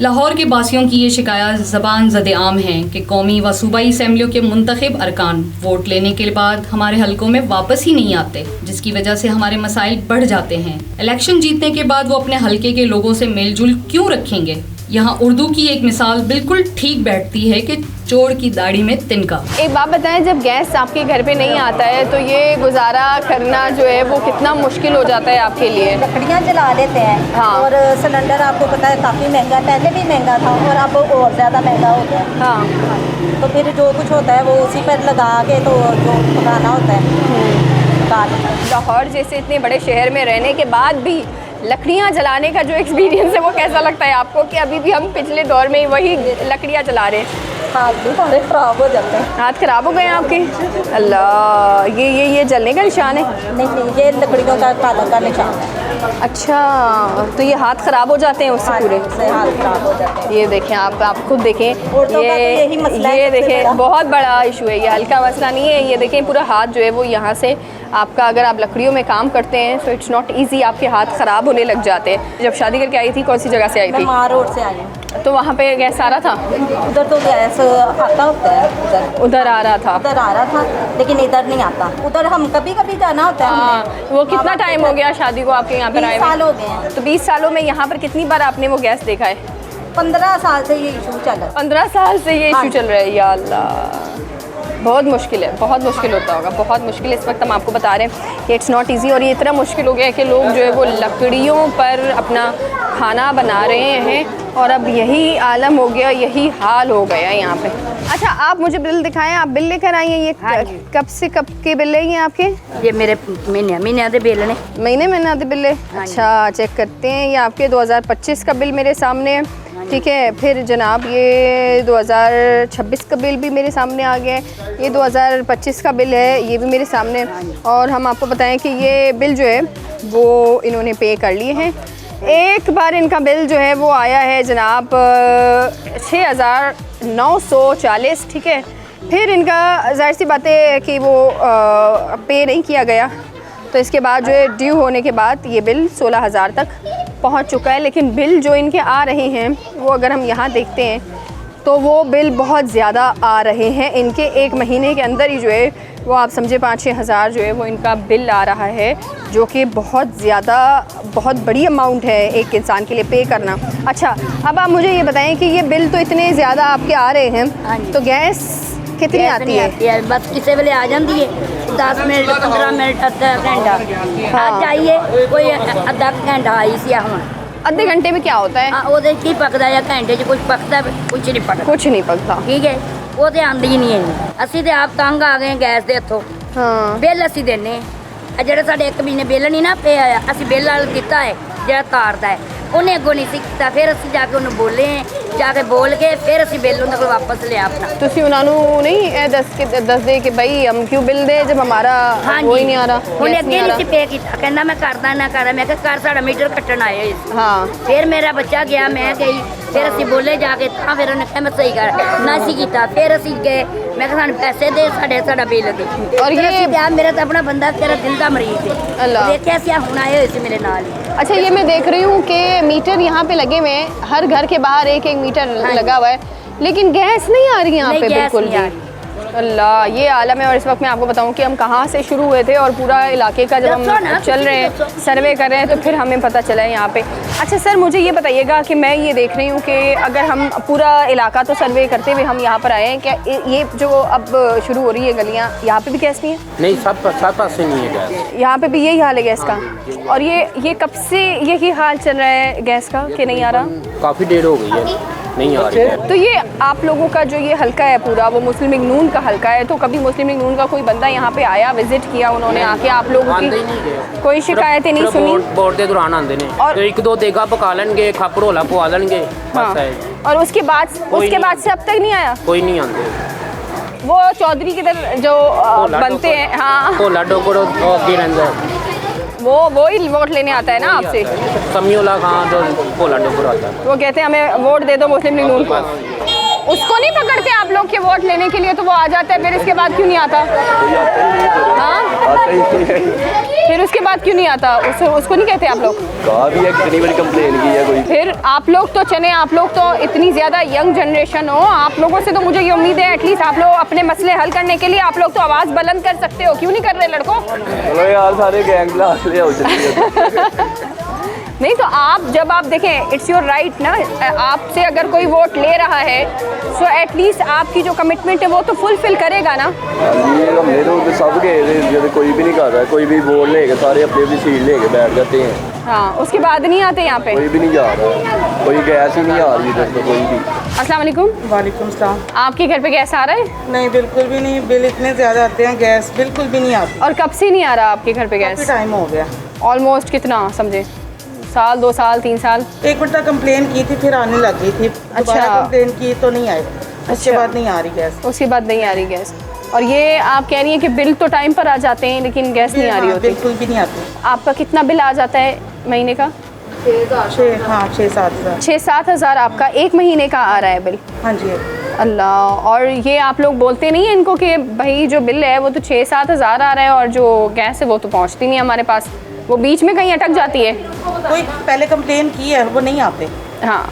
लाहौर के बासियों की ये शिकायत ज़बान ज़द आम है कि कौमी व सूबाई असम्बलियों के मुंतखब अरकान वोट लेने के बाद हमारे हलकों में वापस ही नहीं आते, जिसकी वजह से हमारे मसाइल बढ़ जाते हैं। इलेक्शन जीतने के बाद वो अपने हलके के लोगों से मेलजुल क्यों रखेंगे? यहाँ उर्दू की एक मिसाल बिल्कुल ठीक बैठती है कि चोर की दाढ़ी में तिनका। एक बात बताएं, जब गैस आपके घर पे नहीं आता है तो ये गुजारा करना जो है वो कितना मुश्किल हो जाता है आपके लिए? लकड़ियाँ जला लेते हैं। हाँ। और सिलेंडर आपको पता है काफ़ी महंगा, पहले भी महंगा था और अब और ज़्यादा महंगा हो गया। हाँ। तो फिर जो कुछ होता है वो उसी पर लगा के तो जो पकाना होता है। लाहौर जैसे इतने बड़े शहर में रहने के बाद भी लकड़ियाँ जलाने का जो एक्सपीरियंस है वो कैसा लगता है आपको कि अभी भी हम पिछले दौर में वही लकड़ियाँ जला रहे हैं? हाथ भी थोड़े ख़राब हो जाते हैं। हाथ ख़राब हो गए हैं आपके? अल्लाह, ये जलने का निशान है? नहीं, ये लकड़ियों का काला का निशान है। अच्छा, तो ये हाथ ख़राब हो जाते हैं उससे पूरे? हाथ ख़राब हो जाते हैं। ये देखें, आप खुद देखें, ये देखें बहुत बड़ा इशू है, ये हल्का मसला नहीं है। ये देखें पूरा हाथ जो है वो यहाँ से आपका, अगर आप लकड़ियों में काम करते हैं तो इट्स नॉट इजी, आपके हाथ ख़राब होने लग जाते हैं। जब शादी करके आई थी कौन सी जगह से आई थी? माँ रोड से आई हूँ। तो वहाँ पे गैस आ रहा था? उधर तो गैस आता होता है, उधर आ रहा था? उधर आ रहा था, लेकिन इधर नहीं आता। उधर हम कभी कभी जाना होता है। हाँ। वो कितना टाइम हो गया शादी को आपके यहाँ पर आए? 20 साल हो गए हैं। तो 20 सालों में यहाँ पर कितनी बार आपने वो गैस देखा है? 15 साल से ये इशू चल रहा है। 15 साल से ये इशू चल रहा है? या अल्लाह, बहुत मुश्किल है, बहुत मुश्किल होता होगा, बहुत मुश्किल। इस वक्त हम आपको बता रहे हैं कि इट्स नॉट इजी, और ये इतना मुश्किल हो गया है कि लोग जो है वो लकड़ियों पर अपना खाना बना रहे हैं, और अब यही आलम हो गया, यही हाल हो गया यहाँ पे। अच्छा, आप मुझे बिल दिखाएं, आप बिल लेकर आई हैं, ये कब से कब के बिल है ये आपके? ये मेरे महीने आधे बिल ने, महीने आधे बिल है। अच्छा, चेक करते हैं, ये आपके 2025 का बिल मेरे सामने है, ठीक है। फिर जनाब ये 2026 का बिल भी मेरे सामने आ गया है, ये 2025 का बिल है, ये भी मेरे सामने। और हम आपको बताएं कि ये बिल जो है वो इन्होंने पे कर लिए हैं। एक बार इनका बिल जो है वो आया है जनाब 6,940, ठीक है। फिर इनका जाहिर सी बात है कि वो पे नहीं किया गया, तो इसके बाद जो है ड्यू होने के बाद ये बिल 16,000 तक पहुंच चुका है। लेकिन बिल जो इनके आ रहे हैं वो अगर हम यहाँ देखते हैं तो वो बिल बहुत ज़्यादा आ रहे हैं। इनके एक महीने के अंदर ही जो है वो आप समझे 5-6 हज़ार जो है वो इनका बिल आ रहा है, जो कि बहुत ज़्यादा, बहुत बड़ी अमाउंट है एक इंसान के लिए पे करना। अच्छा, अब आप मुझे ये बताएं कि ये बिल तो इतने ज़्यादा आपके आ रहे हैं, तो गैस कितनी आती है? बस किसी वेले आ जाती है, 10 मिनट 15 मिनट अद्धा घंटा। आज आइए कोई अद्धा घंटा आई सी हम। आधे घंटे में क्या होता है? वो की पकता या घंटे च कुछ पकता, कुछ नहीं पकता। कुछ नहीं पकता, ठीक है। वो तो आंदी ही नहीं है। असी तो आप तंग आ गए गैस के हथों। हाँ। बिल असी देने जो साढ़े 1 महीने बिल नहीं ना पे आया, असी बिल वाल दिता है जो तारता है, उन्हें अगों नहीं सीखता। फिर असी जाके उन्हें बोले हैं, जाके बोल के फिर असी बिल उन्हें वापस लिया अपना। तुसी उन्होंने नहीं दस दे कि भाई हम क्यों बिल दे जब हमारा कोई नहीं आ रहा? उन्हें अगे नहीं पे किया, कहना मैं करदा ना कर, मैं कर साड़ा मीटर कट्टन आए। हाँ। फिर मेरा बच्चा गया, मैं गई, फिर असी बोले जाके, फिर उन्हें कहा मैं सही कर ना सी किया। फिर असी गए, मैं कहा पैसे दे, साढ़े बिल दे। और ये मेरा तो अपना बंदा तेरा दिल का मरीज है, अल्लाह कैसे हुन आए हुए मेरे नाल। अच्छा, ये मैं देख रही हूँ कि मीटर यहाँ पे लगे हुए हैं, हर घर के बाहर एक मीटर लगा हुआ है, लेकिन गैस नहीं आ रही यहाँ पे बिल्कुल भी। अल्लाह, ये आलम है। और इस वक्त मैं आपको बताऊं कि हम कहाँ से शुरू हुए थे और पूरा इलाके का जब हम चल रहे हैं, सर्वे कर रहे हैं, तो फिर हमें पता चला है यहाँ पे। अच्छा सर, मुझे ये बताइएगा कि मैं ये देख रही हूँ कि अगर हम पूरा इलाका तो सर्वे करते हुए हम यहाँ पर आए हैं, क्या ये जो अब शुरू हो रही है गलियाँ, यहाँ पे भी गैस नहीं है? नहीं, सब पास से नहीं है गैस। यहाँ पे भी यही हाल है गैस का? और ये कब से यही हाल चल रहा है गैस का कि नहीं आ रहा? काफ़ी देर हो गई है, नहीं आ रही है। तो ये आप लोगों का जो ये हल्का है पूरा, वो मुस्लिम लीग नून का हल्का है, तो कभी मुस्लिम लीग नून का कोई बंदा यहाँ पे आया, विजिट किया उन्होंने आके आप लोगों की? कोई शिकायतें नहीं सुनी? बोर्ड के दौरान आते हैं और 1-2 देगा पका लेंगे, खपर होला पवा लेंगे। हाँ। और उसके बाद से अब तक नहीं आया कोई? नहीं आते। वो चौधरी किधर जो बनते हैं, हाँ, होला डोकर आगे रहता है, वो ही वोट लेने आता है ना आपसे? समीउल्लाह खान जो होला डोकर आता है, वो कहते हैं हमें वोट दे दो मुस्लिम लीग नून को। उसको नहीं पकड़ते आप लोग के वोट लेने के लिए, तो वो आ जाता है, फिर इसके बाद क्यों नहीं आता? हाँ, फिर उसके बाद क्यों नहीं आता? उसको नहीं कहते आप लोग? कहा भी है, कितनी बड़ी कंप्लेन की है कोई। फिर आप लोग तो चले, आप लोग तो इतनी ज़्यादा यंग जनरेशन हो, आप लोगों से तो मुझे ये उम्मीद है एटलीस्ट आप लोग अपने मसले हल करने के लिए आप लोग तो आवाज़ बुलंद कर सकते हो, क्यों नहीं कर रहे लड़कों? चलो यार, सारे गैंग ला ले आओ चलिए। नहीं तो आप जब आप देखें, इट्स योर राइट ना, आपसे अगर कोई वोट ले रहा है सो एटलीस्ट आपकी जो कमिटमेंट है वो तो फुलफिल करेगा ना। ये हमने तो सब गए, कोई भी नहीं कर रहा है, कोई भी वोट लेके सारे अपनी अपनी सीट लेके बैठ जाते हैं। हाँ, उसके बाद नहीं आते यहाँ पे, कोई भी नहीं जा रहा, कोई गैस ही नहीं आ रही इधर तो कोई भी। अस्सलाम वालेकुम। वालेकुम सलाम। आपके घर पे गैस आ रहा है? नहीं, बिल्कुल भी नहीं, बिल इतने ज़्यादा आते हैं, गैस बिल्कुल भी नहीं आती। और कब से नहीं आ रहा आपके घर पे काफ़ी गैस? टाइम हो गया, ऑलमोस्ट कितना समझे, साल, 2 साल, 3 साल? एक मिनट तक कंप्लेन की थी, फिर आने लग गई थी। दोबारा कंप्लेन की तो नहीं आई, उसके बाद नहीं आ रही गैस। उसके बाद नहीं आ रही गैस। और ये आप कह रही हैं कि बिल तो टाइम पर आ जाते हैं लेकिन गैस नहीं आ रही होती? बिल्कुल भी नहीं आती। आपका कितना बिल आ जाता है महीने का? 6-7 हज़ार। 6-7 हज़ार आपका एक महीने का आ रहा है बिल? हाँ जी। अल्लाह। और ये आप लोग बोलते नहीं हैं इनको कि भाई जो बिल है वो तो 6-7 हज़ार आ रहा है और जो गैस है वो तो पहुंचती नहीं हमारे पास, वो बीच में कहीं अटक जाती है? कोई पहले कंप्लेन की है, वो नहीं आते। हाँ,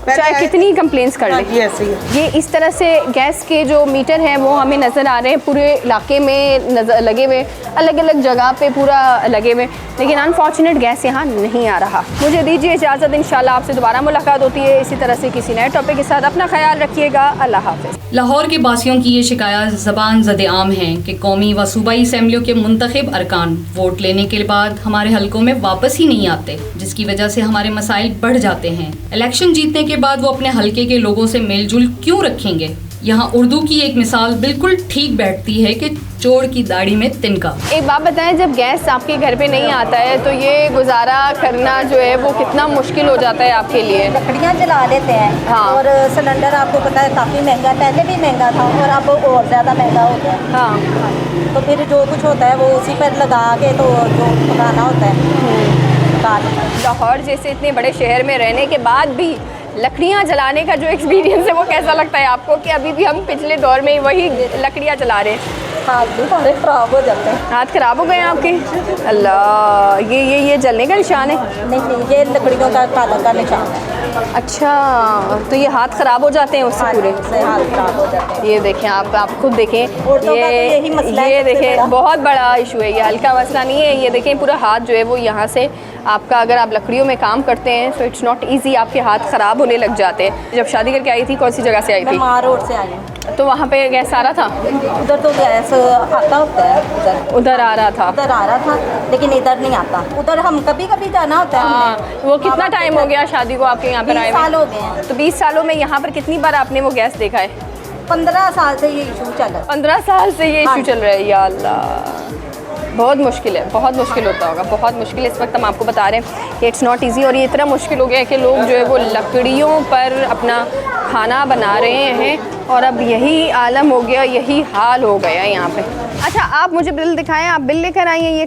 चाहे कितनी कंप्लेंट्स कर हाँ ले। जी, ऐसे ही। ये इस तरह से गैस के जो मीटर हैं वो हमें नज़र आ रहे हैं पूरे इलाके में, नज़र लगे हुए, अलग अलग जगह पे पूरा लगे हुए, लेकिन अनफॉर्चुनेट गैस यहाँ नहीं आ रहा। मुझे दीजिए इजाज़त, इंशाल्लाह आपसे दोबारा मुलाकात होती है इसी तरह से किसी नए टॉपिक के साथ। अपना ख्याल रखिएगा, अल्लाह हाफ़िज़। लाहौर के बासियों की ये शिकायत ज़बान ज़द आम है कि कौमी व सूबाई असम्बलियों के मुंतखब अरकान वोट लेने के बाद हमारे हलकों में वापस ही नहीं आते, जिसकी वजह से हमारे मसाइल बढ़ जाते हैं। इलेक्शन जीतने के बाद वो अपने हलके के लोगों से मेलजुल क्यों रखेंगे? यहाँ उर्दू की एक मिसाल बिल्कुल ठीक बैठती है कि चोर की दाढ़ी में तिनका। एक बात बताएं, जब गैस आपके घर पे नहीं आता है तो ये गुजारा करना जो है वो कितना मुश्किल हो जाता है आपके लिए? लकड़ियाँ जला लेते हैं। हाँ। और सिलेंडर आपको पता है काफ़ी महंगा, पहले भी महंगा था और अब और ज़्यादा महंगा हो गया। हाँ। तो फिर जो कुछ होता है वो उसी पर लगा के तो जो पकाना होता है। लाहौर जैसे इतने बड़े शहर में रहने के बाद भी लकड़ियाँ जलाने का जो एक्सपीरियंस है वो कैसा लगता है आपको कि अभी भी हम पिछले दौर में वही लकड़ियाँ जला रहे हैं? हाथ भी हमारे ख़राब हो जाते हैं। हाथ ख़राब हो गए आपके? अल्लाह, ये जलने का निशान है? नहीं, ये लकड़ियों का काला का निशान है। अच्छा, तो ये हाथ ख़राब हो जाते हैं उससे पूरे? उससे हाथ ख़राब हो जाते हैं। ये देखें, आप खुद देखें, औरतों का तो यही मसला है ये सबसे देखें, बड़ा। बहुत बड़ा इशू है, ये हल्का मसला नहीं है। ये देखें पूरा हाथ जो है वो यहाँ से आपका, अगर आप लकड़ियों में काम करते हैं तो इट्स नॉट इजी, आपके हाथ ख़राब होने लग जाते हैं। जब शादी करके आई थी कौन सी जगह से आई थी? मार रोड से आई हूँ। तो वहाँ पे गैस आ रहा था? उधर तो गैस आता होता है, उधर आ रहा था? उधर आ रहा था लेकिन इधर नहीं आता। उधर हम कभी कभी जाना होता है। हाँ। वो कितना टाइम हो गया शादी को आपके यहाँ पर आए? 20 साल हो गए हैं। तो 20 सालों में यहाँ पर कितनी बार आपने वो गैस देखा है? 15 साल से ये इशू चल रहा है। 15 साल से ये हाँ। इशू चल रहा है? या अल्लाह, बहुत मुश्किल है, बहुत मुश्किल होता होगा, बहुत मुश्किल। इस वक्त हम आपको बता रहे हैं कि इट्स नॉट इजी, और ये इतना मुश्किल हो गया है कि लोग जो है वो लकड़ियों पर अपना खाना बना रहे हैं और अब यही आलम हो गया, यही हाल हो गया यहाँ पे। अच्छा, आप मुझे बिल दिखाएं, आप बिल लेकर आई हैं, ये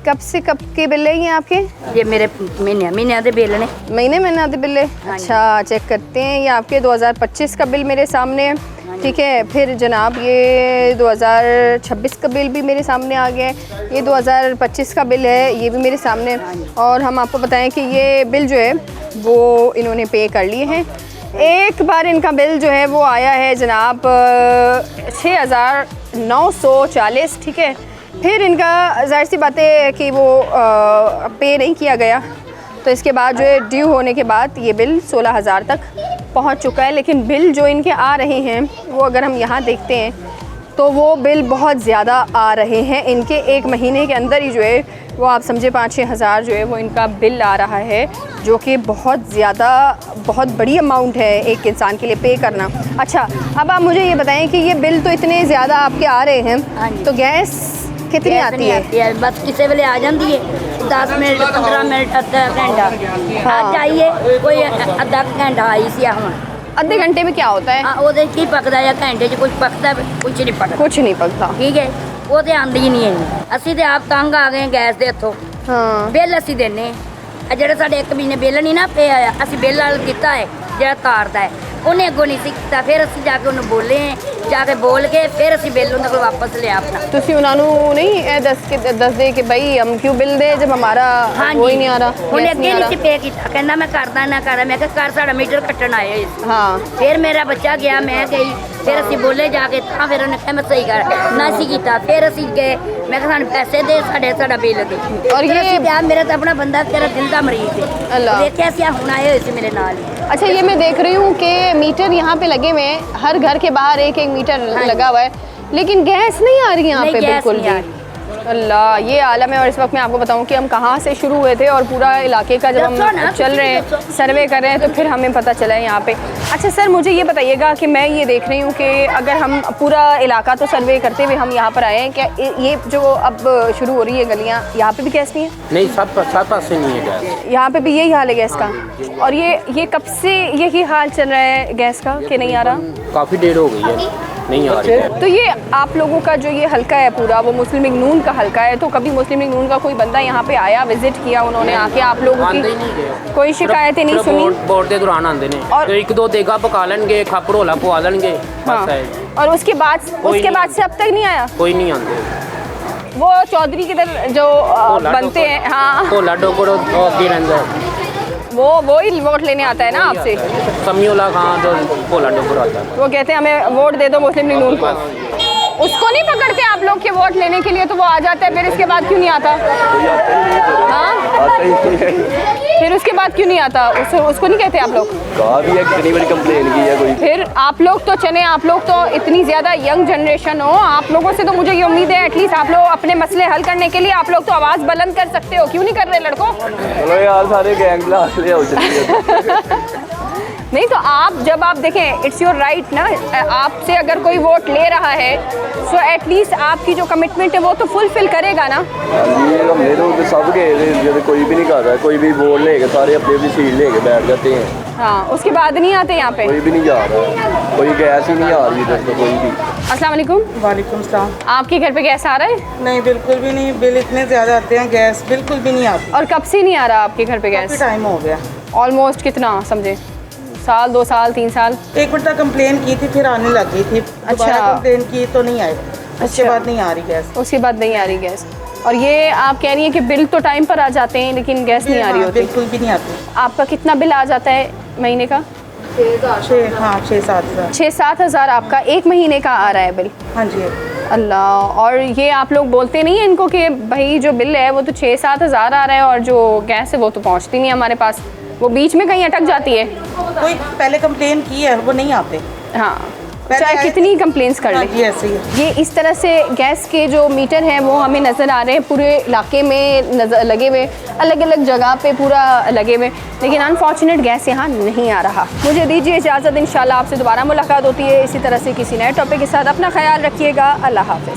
कब से कब के बिल है ये आपके? ये मेरे महीने के बिल ने। महीने आते बिल है? अच्छा, चेक करते हैं। ये आपके 2025 का बिल मेरे सामने है, ठीक है। फिर जनाब ये 2026 का बिल भी मेरे सामने आ गया है, ये 2025 का बिल है, ये भी मेरे सामने है। और हम आपको बताएं कि ये बिल जो है वो इन्होंने पे कर लिए हैं। एक बार इनका बिल जो है वो आया है जनाब 6940, ठीक है। फिर इनका जाहिर सी बात है कि वो पे नहीं किया गया, तो इसके बाद जो है ड्यू होने के बाद ये बिल 16,000 तक पहुंच चुका है। लेकिन बिल जो इनके आ रहे हैं वो अगर हम यहाँ देखते हैं तो वो बिल बहुत ज़्यादा आ रहे हैं। इनके एक महीने के अंदर ही जो है वो आप समझे 5-6 हज़ार जो है वो इनका बिल आ रहा है, जो कि बहुत ज़्यादा, बहुत बड़ी अमाउंट है एक इंसान के लिए पे करना। अच्छा, अब आप मुझे ये बताएं कि ये बिल तो इतने ज़्यादा आपके आ रहे हैं, तो गैस कितनी आती है? बस किसी वेले आ जाती है, 10 मिनट 15 मिनट अद्धा घंटा। आज आइए कोई अद्धा घंटा आई सी हम। आधे घंटे में क्या होता है? ਉਹਦੇ ਕੀ ਪੱਕਦਾ ਜਾਂ ਘੰਟੇ 'ਚ ਕੁਝ ਪੱਕਦਾ, ਕੁਝ ਨਹੀਂ ਪੱਕਦਾ। कुछ नहीं पकता। ਠੀਕ ਹੈ, ਉਹ ਤੇ ਆਂਦੀ ਹੀ ਨਹੀਂ ਹੈ। ਅਸੀਂ ਤੇ ਆਪ ਤੰਗ ਆ ਗਏ ਗੈਸ ਦੇ ਹੱਥੋਂ। हाँ। ਬਿੱਲ ਅਸੀਂ ਦਿੰਨੇ ਆ, ਜਿਹੜੇ ਸਾਡੇ 1 ਮਹੀਨੇ ਬਿੱਲ ਨਹੀਂ ਨਾ ਪਿਆ ਆ, ਅਸੀਂ ਬਿੱਲ ਵਾਲ ਕੀਤਾ ਹੈ ਜਿਹੜਾ ਤਾਰਦਾ ਹੈ, ਉਹਨੇ ਅੱਗੋਂ ਨਹੀਂ ਸੀ ਕੀਤਾ। ਫਿਰ ਅਸੀਂ ਜਾ ਕੇ ਉਹਨੂੰ ਬੋਲੇ, ਜਾ ਕੇ ਬੋਲ ਕੇ ਫਿਰ ਅਸੀਂ ਬਿੱਲ ਉਹਨਾਂ ਕੋਲ ਵਾਪਸ ਲਿਆ ਆਪਣਾ। ਤੁਸੀਂ ਉਹਨਾਂ ਨੂੰ ਨਹੀਂ ਇਹ ਦੱਸਦੇ ਕਿ ਭਾਈ ਹਮ ਕਿਉਂ ਬਿੱਲ ਦੇ जब हमारा वो ही नहीं आ रहा, ਉਹਨੇ गैस ਅੱਗੇ नहीं आ ਨਹੀਂ ਸੀ रहा। ਪੇ ਕੀਤਾ, ਕਹਿੰਦਾ ਮੈਂ ਕਰਦਾ ਨਾ ਕਰਦਾ। ਮੈਂ ਕਿਹਾ ਕਰ, ਸਾਡਾ ਮੀਟਰ ਕੱਟਣ ਆਏ ਹੋਏ ਸੀ। हाँ ਫਿਰ ਮੇਰਾ ਬੱਚਾ ਗਿਆ, ਮੈਂ ਗਈ, ਫਿਰ ਅਸੀਂ ਬੋਲੇ ਜਾ ਕੇ, ਤਾਂ ਫਿਰ ਉਹਨੇ ਕਿਹਾ ਮੈਂ ਸਹੀ ਕਰ ਨਾ ਸੀ ਕੀਤਾ। ਫਿਰ ਅਸੀਂ ਗਏ, ਮੈਂ ਕਿਹਾ ਸਾਨੂੰ ਪੈਸੇ ਦੇ, ਸਾਡਾ ਬਿੱਲ ਦੇ। और ਫਿਰ ये ਅਸੀਂ ਕਿਹਾ ਮੇਰਾ ਤਾਂ ਆਪਣਾ ਬੰਦਾ ਤੇਰਾ ਦਿਲ ਦਾ ਮਰੀਜ਼ ਹੈ। अल्लाह। ਦੇਖਿਆ ਸੀ ਹੁਣ ਆਏ ਹੋਏ ਸੀ ਮੇਰੇ ਨਾਲ ਹੀ। अच्छा, ये मैं देख रही हूँ कि मीटर यहाँ पे लगे हुए हैं, हर घर के बाहर एक एक मीटर लगा हुआ है, लेकिन गैस नहीं आ रही यहाँ नहीं, पे गैस बिल्कुल नहीं आ भी। अल्लाह, ये आलम है। और इस वक्त मैं आपको बताऊं कि हम कहाँ से शुरू हुए थे और पूरा इलाके का जब दसो हम ना, चल रहे हैं, सर्वे कर रहे हैं, तो फिर हमें पता चला है यहाँ पे। अच्छा सर, मुझे ये बताइएगा कि मैं ये देख रही हूँ कि अगर हम पूरा इलाका तो सर्वे करते हुए हम यहाँ पर आए हैं, क्या ये जो अब शुरू हो रही है गलियाँ, यहाँ पे भी गैस नहीं है? नहीं, सब पास से नहीं है गैस। यहाँ पे भी यही हाल है गैस का? और ये कब से यही हाल चल रहा है गैस का कि नहीं आ रहा? काफ़ी देर हो गई है, नहीं आ रही है। तो ये आप लोगों का जो ये हलका है पूरा, वो मुस्लिम लीग नून का हलका है, तो कभी मुस्लिम लीग नून का कोई बंदा यहाँ पे आया, विजिट किया उन्होंने आके आप लोगों आंदे ही की नहीं गए। कोई शिकायतें नहीं सुनी? वोट के दौरान आंदे ने, और- तो एक दो देगा पका लेंगे, खप रोला पवा लेंगे, हाँ। बस है। और उसके बाद नहीं। से अब तक नहीं आया? कोई नहीं आंदे। वो चौधरी के दर जो बनते हैं, हाँ, तो लाडो को अगे रहता है, वो ही वोट लेने आता है ना आपसे? समीउल्लाह खान तो भोला डोगर आता है। वो कहते हैं हमें वोट दे दो मुस्लिम लीग नून को। उसको नहीं पकड़ते आप लोग के वोट लेने के लिए, तो वो आ जाता है, फिर इसके बाद क्यों नहीं आता? हाँ, आता ही नहीं है। फिर उसके बाद क्यों नहीं आता? उसको नहीं कहते आप लोग? कहा भी है, कितनी बड़ी कंप्लेन की है कोई। फिर आप लोग तो चले, आप लोग तो इतनी ज़्यादा यंग जनरेशन हो, आप लोगों से तो मुझे ये उम्मीद है एटलीस्ट आप लोग अपने मसले हल करने के लिए आप लोग तो आवाज़ बुलंद कर सकते हो, क्यों नहीं कर रहे लड़कों? चलो यार, सारे गैंग ला ले आओ जल्दी। नहीं तो आप जब आप देखें, इट्स योर राइट ना, आपसे अगर कोई वोट ले रहा है सो एटलीस्ट आपकी जो कमिटमेंट है वो तो फुलफिल करेगा ना। ये हमने तो सब गए थे, जैसे कोई भी नहीं कर रहा है, कोई भी वोट लेके सारे अपनी अपनी सीट लेके बैठ जाते हैं। हाँ, उसके बाद नहीं आते यहाँ पे? कोई भी नहीं जा रहा है, कोई गैस ही नहीं आ रही इधर तो कोई भी। अस्सलाम वालेकुम। वालेकुम सलाम। आपके घर पे गैस आ रहा है? नहीं, बिल्कुल भी नहीं। बिल इतने ज़्यादा आते हैं, गैस बिल्कुल भी नहीं आती। और कब से नहीं आ रहा आपके घर पे काफ़ी गैस? टाइम हो गया। ऑलमोस्ट कितना समझे, साल, 2 साल, 3 साल? एक बार तक कंप्लेन की थी, फिर आने लग गई थी। दोबारा कंप्लेन की तो नहीं आई, उसके बाद नहीं आ रही गैस। उसके बाद नहीं आ रही गैस। और ये आप कह रही हैं कि बिल तो टाइम पर आ जाते हैं लेकिन गैस नहीं आ रही होती? बिल्कुल भी नहीं आती। आपका कितना बिल आ जाता है महीने का? 6-7 हज़ार। 6-7 हज़ार आपका एक महीने का आ रहा है बिल? हाँ जी। अल्लाह। और ये आप लोग बोलते नहीं हैं इनको कि भाई जो बिल है वो तो 6-7 हज़ार आ रहा है और जो गैस है वो तो पहुंचती नहीं हमारे पास, वो बीच में कहीं अटक जाती है? कोई पहले कंप्लेन की है, वो नहीं आते। हाँ, पहले चाहे आए कितनी कंप्लेंट्स कर हाँ लें। जी, ऐसे ही है। ये इस तरह से गैस के जो मीटर हैं वो हमें नज़र आ रहे हैं पूरे इलाके में नज़र लगे हुए, अलग अलग जगह पे पूरा लगे हुए, लेकिन अनफॉर्चुनेट गैस यहाँ नहीं आ रहा। मुझे दीजिए इजाज़त, इंशाल्लाह आपसे दोबारा मुलाकात होती है इसी तरह से किसी नए टॉपिक के साथ। अपना ख्याल रखिएगा। अल्लाह हाफ़िज़।